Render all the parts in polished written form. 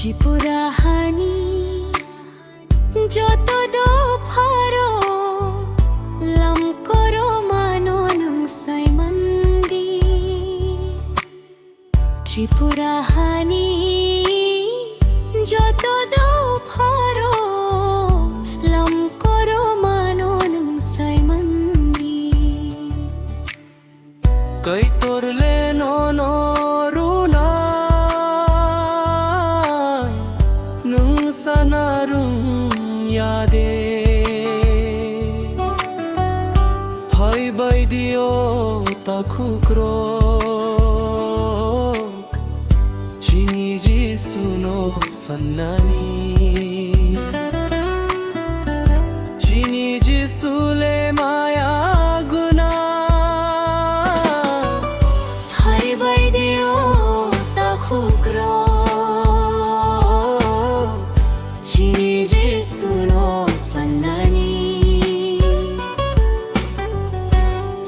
ত্রিপুরাহানি যত দফারো লাম করো মানো নংসাই মন্দি ত্রিপুরাহানি যত দফারো লাম করো মানো নংসাই মন্দি কই তোরলে নরুনা nungsanarung yade phai bai dio takhukro chini ji suno sannani chini ji sule maya guna phai bai dio takhukro chini ji suno sannani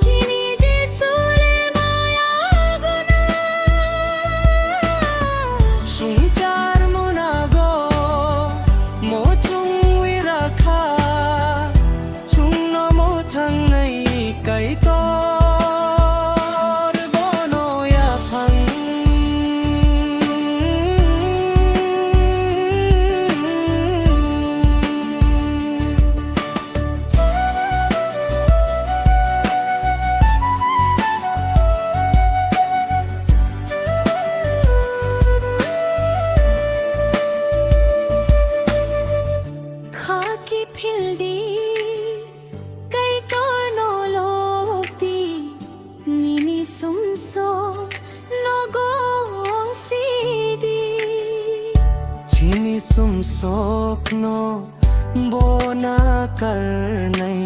chini ji sule maya guna sungchar munago mo chung wirakha chung no mo thang nai kai tor bono ya phang khaki phildi kai kono lokti nini sumso nogo sidi chini sum sokno bona karnai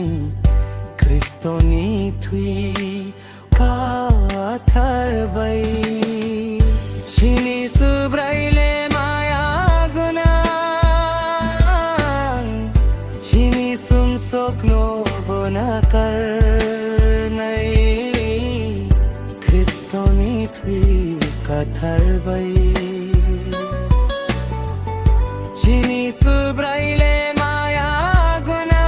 kristoni thui ka thar bai chini subraile maya guna chini sum sokno bona karnai kristoni thui ka thar bai chini subraile maya guna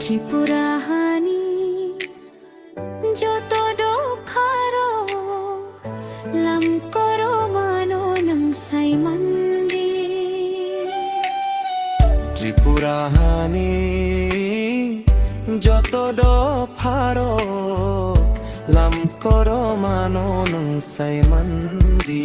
ত্রিপুরাহানি যত দফারো লাম করো মানো নংসাই মন্দি ত্রিপুরাহানি যত দফারো লাম করো মানো নংসাই মন্দি